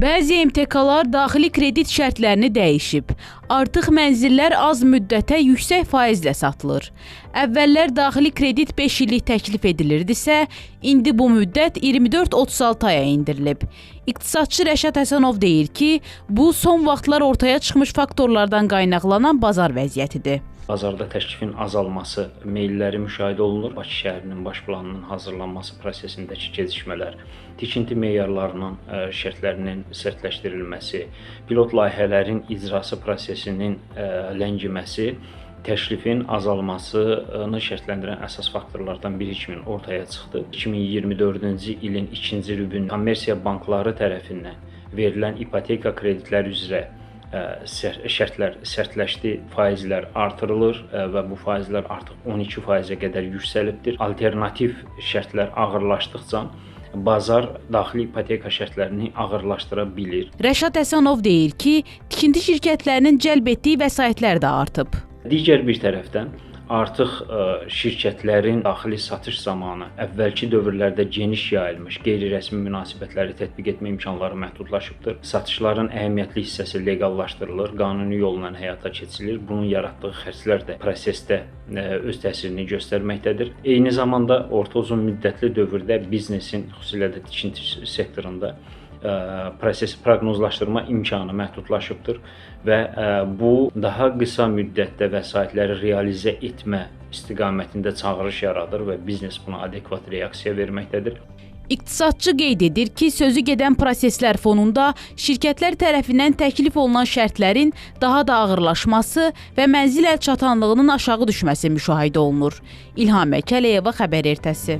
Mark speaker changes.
Speaker 1: Bəzi MTK-lar daxili kredit şərtlərini dəyişib. Artıq mənzillər az müddətə yüksək faizlə satılır. Əvvəllər daxili kredit 5 illik təklif edilirdisə, indi bu müddət 24-36 aya indirilib. İqtisadçı Rəşad Həsənov deyir ki, bu son vaxtlar ortaya çıxmış faktorlardan qaynaqlanan bazar vəziyyətidir.
Speaker 2: Bazarda təklifin azalması meylləri müşahidə olunur. Bakı şəhərinin baş planının hazırlanması prosesindəki gecikmələr, tikinti meyarlarının şərtlərinin sərtləşdirilməsi, pilot layihələrin icrası prosesinin ləngiməsi, təklifin azalmasını şərtləndirən əsas faktorlardan biri kimi ortaya çıxdı. 2024-cü ilin ikinci rübün kommersiya bankları tərəfindən verilən ipoteka kreditləri üzrə şərtlər sərtləşdi, faizlər artırılır və bu faizlər artıq 12%-ə qədər yüksəlibdir. Alternativ şərtlər ağırlaşdıqca bazar daxili ipoteka şərtlərini ağırlaşdıra bilir.
Speaker 1: Rəşad Həsənov deyir ki, tikinti şirkətlərinin cəlb etdiyi vəsaitlər də artıb.
Speaker 2: Digər bir tərəfdən artıq şirkətlərin daxili satış zamanı əvvəlki dövrlərdə geniş yayılmış qeyri-rəsmi münasibətləri tətbiq etmə imkanları məhdudlaşıbdır. Satışların əhəmiyyətli hissəsi leqallaşdırılır, qanuni yolla həyata keçirilir. Bunun yaratdığı xərclər də prosesdə öz təsirini göstərməkdədir. Eyni zamanda orta uzun müddətli dövrdə biznesin, xüsusilə də tikinti sektorunda prosesi proqnozlaşdırma imkanı məhdudlaşıbdır və bu daha qısa müddətdə vəsaitləri realizə etmə istiqamətində çağırış yaradır və biznes buna adekvat reaksiya verməkdədir.
Speaker 1: İqtisadçı qeyd edir ki, sözü gedən proseslər fonunda şirkətlər tərəfindən təklif olunan şərtlərin daha da ağırlaşması və mənzil əlçatanlığının aşağı düşməsi müşahidə olunur. İlham Əkəliyeva, Xəbər Ertəsi.